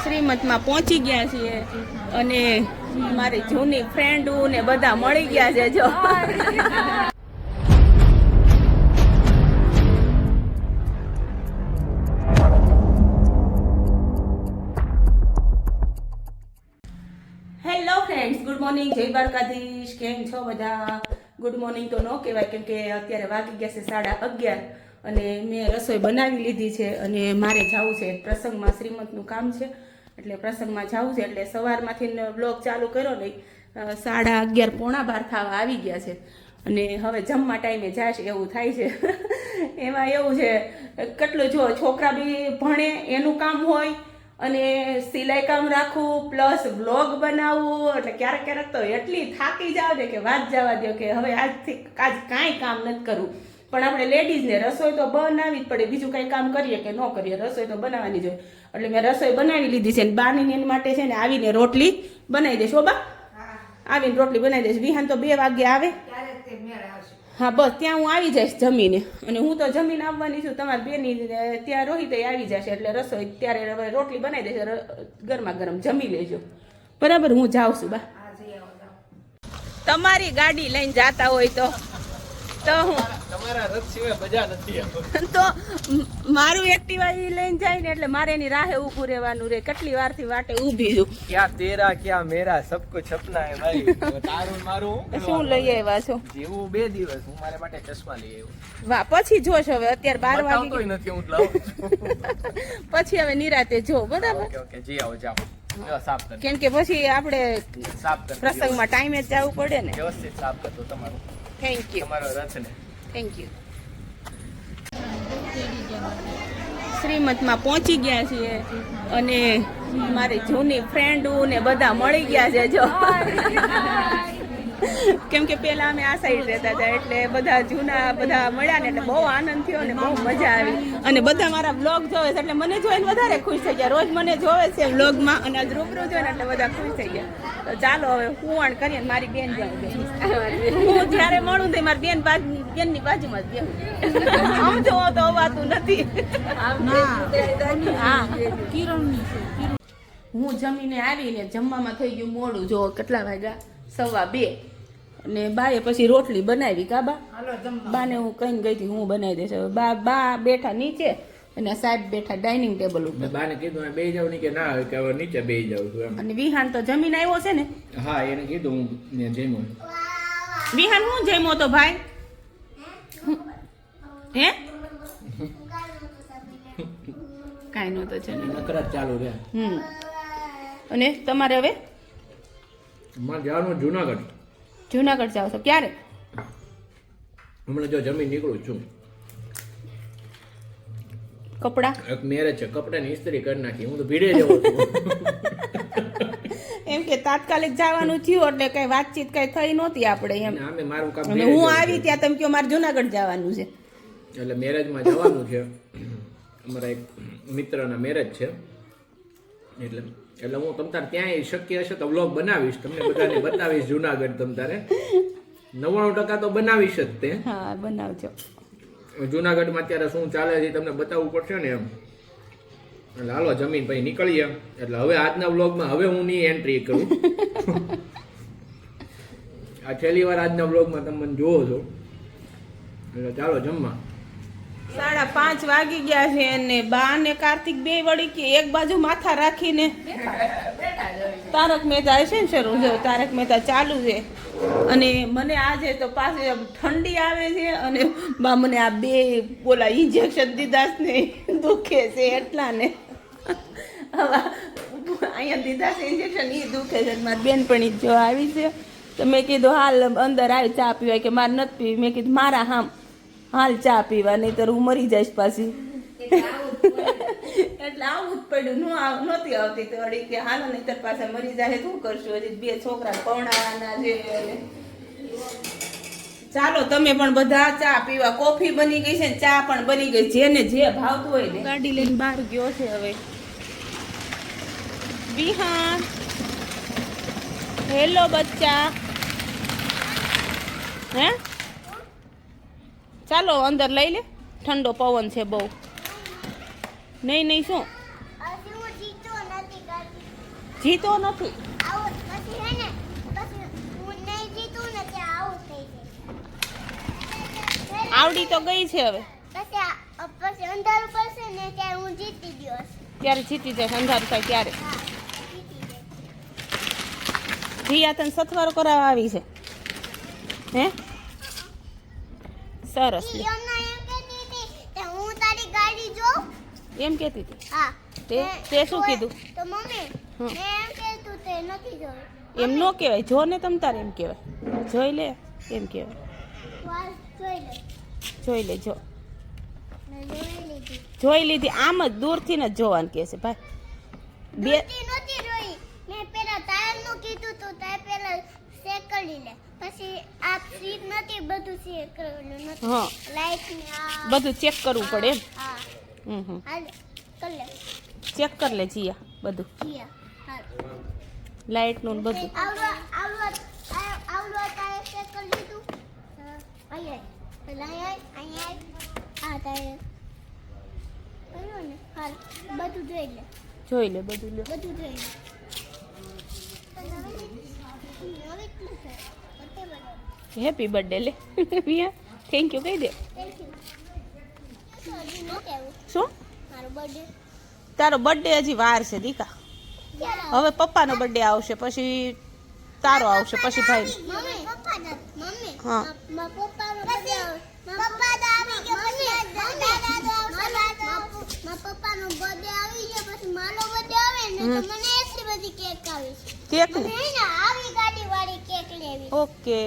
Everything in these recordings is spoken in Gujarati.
શ્રીમતમાં પહોંચી ગયા છીએ અને મારી જૂની ફ્રેન્ડો ને બધા મળી ગયા છે. જો હેલો ફ્રેન્ડ્સ, ગુડ મોર્નિંગ, જય દ્વારકાધીશ. કેમ છો બધા? ગુડ મોર્નિંગ તો ન કહેવાય કેમ કે અત્યારે વાગી ગયા છે 11:30 અને મેં રસોઈ બનાવી લીધી છે અને મારે જવું છે પ્રસંગમાં. શ્રીમતનું કામ છે એટલે પ્રસંગમાં જવું છે એટલે સવારમાંથી બ્લોગ ચાલુ કર્યો નહીં. 11:30 પોણા 12 થવા આવી ગયા છે અને હવે જમવા ટાઈમે જાય છે એવું થાય છે. એમાં એવું છે કેટલું જો છોકરા બી ભણે એનું કામ હોય અને સિલાઈ કામ રાખવું પ્લસ વ્લોગ બનાવવું એટલે ક્યારેક તો એટલી થાકી જાવ ને કે વાત જવા દો કે હવે આજ કાંઈ કામ નથી કરવું. પણ આપણે લેડીઝને રસોઈ તો બનાવવી જ પડે, બીજું કાંઈ કામ કરીએ કે ન કરીએ રસોઈ તો બનાવવાની જ હોય. એટલે મેં રસોઈ બનાવી લીધી છે ને બાની એની માટે છે ને આવીને રોટલી બનાવી દઈશ. બા આવીને રોટલી બનાવી દઈશ. વિહાન તો 2 વાગે આવે. હા બસ ત્યાં હું આવી જઈશ જમીને અને હું તો જમીને આવવાની છું. તમારી બેની ત્યાં રોહિત આવી જશે એટલે રસોઈ ત્યારે હવે રોટલી બનાવી દેશે, ગરમા ગરમ જમી લેજો. બરાબર, હું જાઉં છું. બા તમારી ગાડી લઈને જાતા હોય તો હું તમારા રથ સિવાય મજા નથી. તો મારું એક્ટિવા લઈને જાય ને એટલે મારે એની રાહે ઊભું રહેવાનું રે. કેટલી વારથી વાટે ઊભી છું. ક્યાં તેરા ક્યાં મેરા સબ કુછ સપના હે ભાઈ. તારું મારું શું લઈ આવ્યા છો? જેવું 2 દિવસ હું મારા માટે ચશ્મા લઈ આવ્યો. વાહ, પછી જોશ હવે. અત્યારે 12 વાગે નથી હું લાવું છું. પછી હવે નિરાતે જો. બરાબર, ઓકે જી આવો જાઓ. સાફ કર કેમ કે પછી આપણે સાફ કર પ્રસંગમાં ટાઈમે જ જવું પડે ને. વ્યવસ્થિત સાફ કરતો તમારું. Thank you. તમારો રથ ને થેન્ક યુ. શ્રીમતમાં પહોંચી ગયા છીએ અને મારી જૂની ફ્રેન્ડો ને બધા મળી ગયા છે. જો કેમ કે પેલા અમે આ સાઈડ રહેતા હતા એટલે બધા જૂના બધા મળ્યા ને એટલે બહુ આનંદ થયો ને બહુ મજા આવી. અને બધા મારા બ્લોગ જોવે છે એટલે મને જોઈને વધારે ખુશ થઈ ગયા. રોજ મને જોવે છે બ્લોગમાં અને આજ રૂબરૂ જોઈને એટલે બધા ખુશ થઈ ગયા. તો ચાલો હવે હું કરીએ. મારી બેન હું જ્યારે મળું તો મારી બેનની બાજુમાં જ બેહું. આમ જોવો તો અવાતું નથી. હા, હું જમીને આવીને જમવામાં થઈ ગયું મોડું. જો કેટલા વાગ્યા? 2:15 અને બાએ પછી રોટલી બનાવી. કાબા બાને હું કહીને ગઈ હતી હું બનાવી દઈશ. હવે બા બેઠા નીચે અને સાહેબ બેઠા ડાઇનિંગ ટેબલ ઉપર. બાને કીધું બેહી જાવ કે ના કે હવે નીચે બેહી જાવ છું એમ. અને વિહાન તો જમીન આવ્યો છે ને. હા, એને કીધું હું જમ્યો. વિહાન હું જમ્યો તો ભાઈ? હે કાંઈ નહોતો છે ને. નકરા ચાલુ રહે. અને તમારે હવે મારે જવાનું જુનાગઢ. જુનાગઢ જાવ છો? ક્યારે? હમણાં જો જમીન નીકળું છું. કપડા એક મેરેજ છે, કપડાની ઇસ્ત્રી કરી નાખી. હું તો ભીડે જવો છું. એમ કે તાત્કાલિક જવાનું થયું એટલે કઈ વાતચીત કઈ થઈ નહોતી આપણે એમ. આમે મારું કામ અને હું આવી ત્યાં તમે કહો મારે જુનાગઢ જવાનું છે એટલે મેરેજમાં જવાનું છે. અમારા એક મિત્રના મેરેજ છે એટલે હું તમતાર ત્યાં શક્ય હશે તો વ્લોગ બનાવીશ, તમને બધાને બતાવીશ જુનાગઢ. તમતારે 99% તો બનાવીશ જ તે. હા, બનાવજો. જુનાગઢમાં અત્યારે શું ચાલે છે તમને બતાવવું પડશે ને એમ. એટલે હાલો જમીન પછી નીકળીએ. એટલે હવે આજના વ્લોગમાં હવે હું ની એન્ટ્રી કરું. આ છેલ્લી વાર આજના વ્લોગમાં તમે મને જોવો છો. એટલે ચાલો જમવા. 5:30 વાગી ગયા છે અને બા ને કાર્તિક બે વળી કે એક બાજુ માથા રાખીને તારક મહેતા છે ને શરૂ છે. તારક મહેતા ચાલુ છે અને મને આજે તો પાછી ઠંડી આવે છે અને બા મને આ 2 બોલા ઇન્જેક્શન દીધા ને દુખે છે એટલા ને. હવે અહીંયા દીધા છે ઇન્જેક્શન, એ દુખે છે. મારી બેનપણી જો આવી છે તો મેં કીધું હાલ અંદર આવી ચા પીવાય કે મારે નથી પીવી. મેં કીધું મારા હાલ ચા પીવા, નહીં તો હું મરી જઈશ પાછી. એટલે આવું જ પડ્યું. નહોતી આવતી તો વળી કે હાલો નહીં તો પાસે મરી જાય શું કરશું? હજી 2 છોકરા પૌણાના છે. ચાલો તમે પણ બધા ચા પીવા. કોફી બની ગઈ છે, ચા પણ બની ગઈ. જેને જે ભાવતું હોય ને. ગાડી લઈને બહાર ગયો છે હવે વિહાન. હેલો બચ્ચા. હે ચાલો અંદર લઈ લે, ઠંડો પવન છે બહુ. નહીં શું હજી હું જીતો નથી ગાડી. જીતો નથી. આઉટ પછી હે ને પછી હું નહીં જીતું ને ત્યાં આઉટ થઈ જાય. આવડી તો ગઈ છે હવે. પછી અંધારું પડશે ને ત્યારે હું જીતી ગયો હશે. ત્યારે જીતી જાય અંધારું થાય ત્યારે. હા જીતી જાય. જીયા તને સથવારો કરાવવા આવી છે હે સરસ લે. ઈ અમને એમ કહેતી હતી કે હું તારી ગાડી જોઉં. એમ કહેતી હતી. હા તે શું કીધું? તો મમ્મી હમ. મેં એમ કીધું તે નથી જોયું. એમ નો કહેવાય. જો ને તમ તારે એમ કહેવાય. જોઈ લે એમ કહેવાય. વાલ જોઈ લે. જોઈ લે જો. મેં જોઈ લીધી. જોઈ લીધી. આમ જ દૂરથી ને જ જોવાનું કહે છે ભાઈ. બે દૂરથી નહોતી જોઈ. મેં પેલા ટાયરનું કીધું તો તાર પેલા ચેક કરી લે. પછી આ સીટ નથી બધું ચેક કરેલું નથી. હા. લાઈટ ને આ બધું ચેક કરવું પડે એમ. હા હમ હાલ કર લે. ચેક કરી લે જીયા બધું જીયા હાલ. લાઇટનું ને બધું. આવડો ટાયર ચેક કરી લીધું. અહીંયા પેલા અહીંયા આ ટાયર કર્યું ને હાલ બધું જોઈ લે. જોઈ લે બધું લે. બધું જોઈ લે. હવે કેટલું છે? પતે બધું. હેપી બર્થડે લે વિયા થેન્ક યુ કહી દે. Thank you. હજી ન કહેવું શું મારો બર્થડે તારો બર્થડે હજી વાર છે દીકા. હવે પપ્પાનો બર્થડે આવશે પછી તારો આવશે પછી ભાઈ. મમ્મી પપ્પા ના મમ્મી હા. મારા પપ્પાનો બર્થડે પપ્પા તો આવી ગયા પછી મારા પપ્પાનો બર્થડે આવી ગયો પછી મારો બર્થડે આવે ને તો મને એટલી બધી કેક આવી છે. કેક મને હે ને આવી ગાડી વાળી કેક લેવી. ઓકે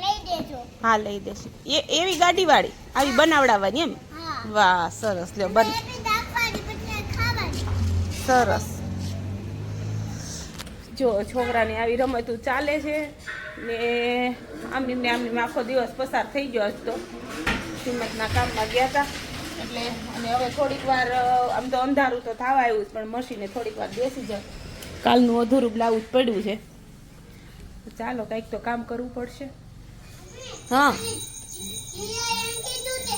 લઈ દેજો. હા લઈ દેશું. એવી ગાડી વાળી આવી બનાવડાવવાની એમ. હા વાહ સરસ લ્યો બન એટલી દાખવાની પછી ખાવાની. સરસ. જો છોકરાની આવી રમતું ચાલે છે ને આમની આખો દિવસ પસાર થઈ ગયો આજ તો કિંમતના કામમાં ગયા હતા એટલે અને હવે થોડીક વાર આમ તો અંધારું તો થવા આવ્યું પણ મશીને થોડીક વાર બેસી જાય. કાલનું અધૂરું બ્લાઉઝ પડ્યું છે ચાલો કંઈક તો કામ કરવું પડશે. હા જીયા એમ કીધું તે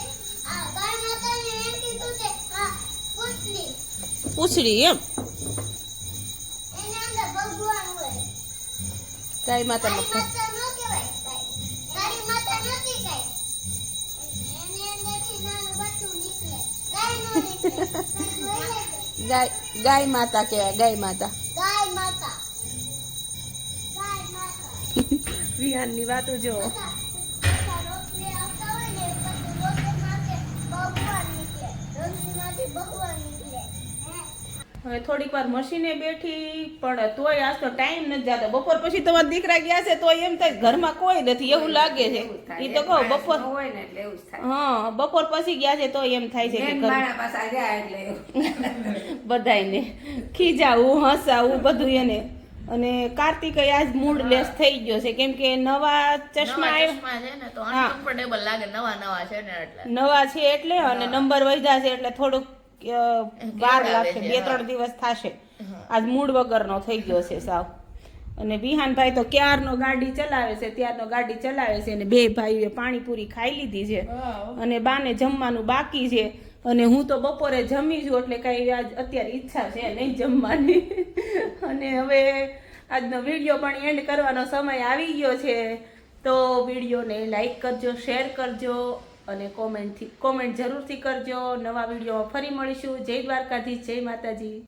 આ ગાય માતાને એમ કીધું તે આ પૂછલી પૂછડી એમ એના અંદર ભગવાન હોય. ગાય માતાનો માતા ન કહેવાય તારી માતા નથી કાઈ. એની અંદરથી નાનું બચ્ચું નીકળે. ગાય નો નીકળે. ગાય માતા કહેવાય ગાય માતા. ગાય માતા. ગાય માતા. વિહાનની વાતો જો બધા રોટલી આવતા હોય ને પછી રોટલીમાંથી ભગવાન નીકળે. રોટલીમાંથી ભગવાન નીકળે. હવે થોડીક વાર મશીને બેઠી પણ તોય આજ તો ટાઈમ નથી જતો. બપોર પછી તમારા દીકરા ગયા છે તોય એમ થાય ઘરમાં કોઈ નથી એવું લાગે છે. એ તો કહો બપોર હોય ને એટલે એવું જ થાય. હા બપોર પછી ગયા છે તોય એમ થાય છે કે મેન ઘર માણા પાછા રહ્યા એટલે એવું. બધાયને ખીજાવું હસાવું બધું એને. અને કાર્તિક આજ મૂડ લેસ થઈ ગયો છે કેમ કે નવા ચશ્મા આવ્યા ચશ્મા છે ને તો હા. અનકમ્ફર્ટેબલ લાગે નવા છે ને એટલે નવા છે એટલે અને નંબર વધ્યા છે એટલે થોડુંક વાર લાગશે. કેવડાવે છે, 2-3 દિવસ થશે. આજ મૂડ વગરનો થઈ ગયો છે સાવ. અને વિહાનભાઈ તો ક્યારનો ગાડી ચલાવે છે ત્યારનો ગાડી ચલાવે છે અને બે ભાઈઓએ પાણીપુરી ખાઈ લીધી છે અને બાને જમવાનું બાકી છે અને હું તો બપોરે જમી છું એટલે કઈ આજ અત્યારે ઈચ્છા છે નહીં જમવાની. અને હવે આજનો વિડીયો પણ એન્ડ કરવાનો સમય આવી ગયો છે તો વિડીયોને લાઈક કરજો, શેર કરજો અને કોમેન્ટ જરૂરથી કરજો. નવા વિડીયોમાં ફરી મળીશું. જય દ્વારકાધીશ, જય માતાજી.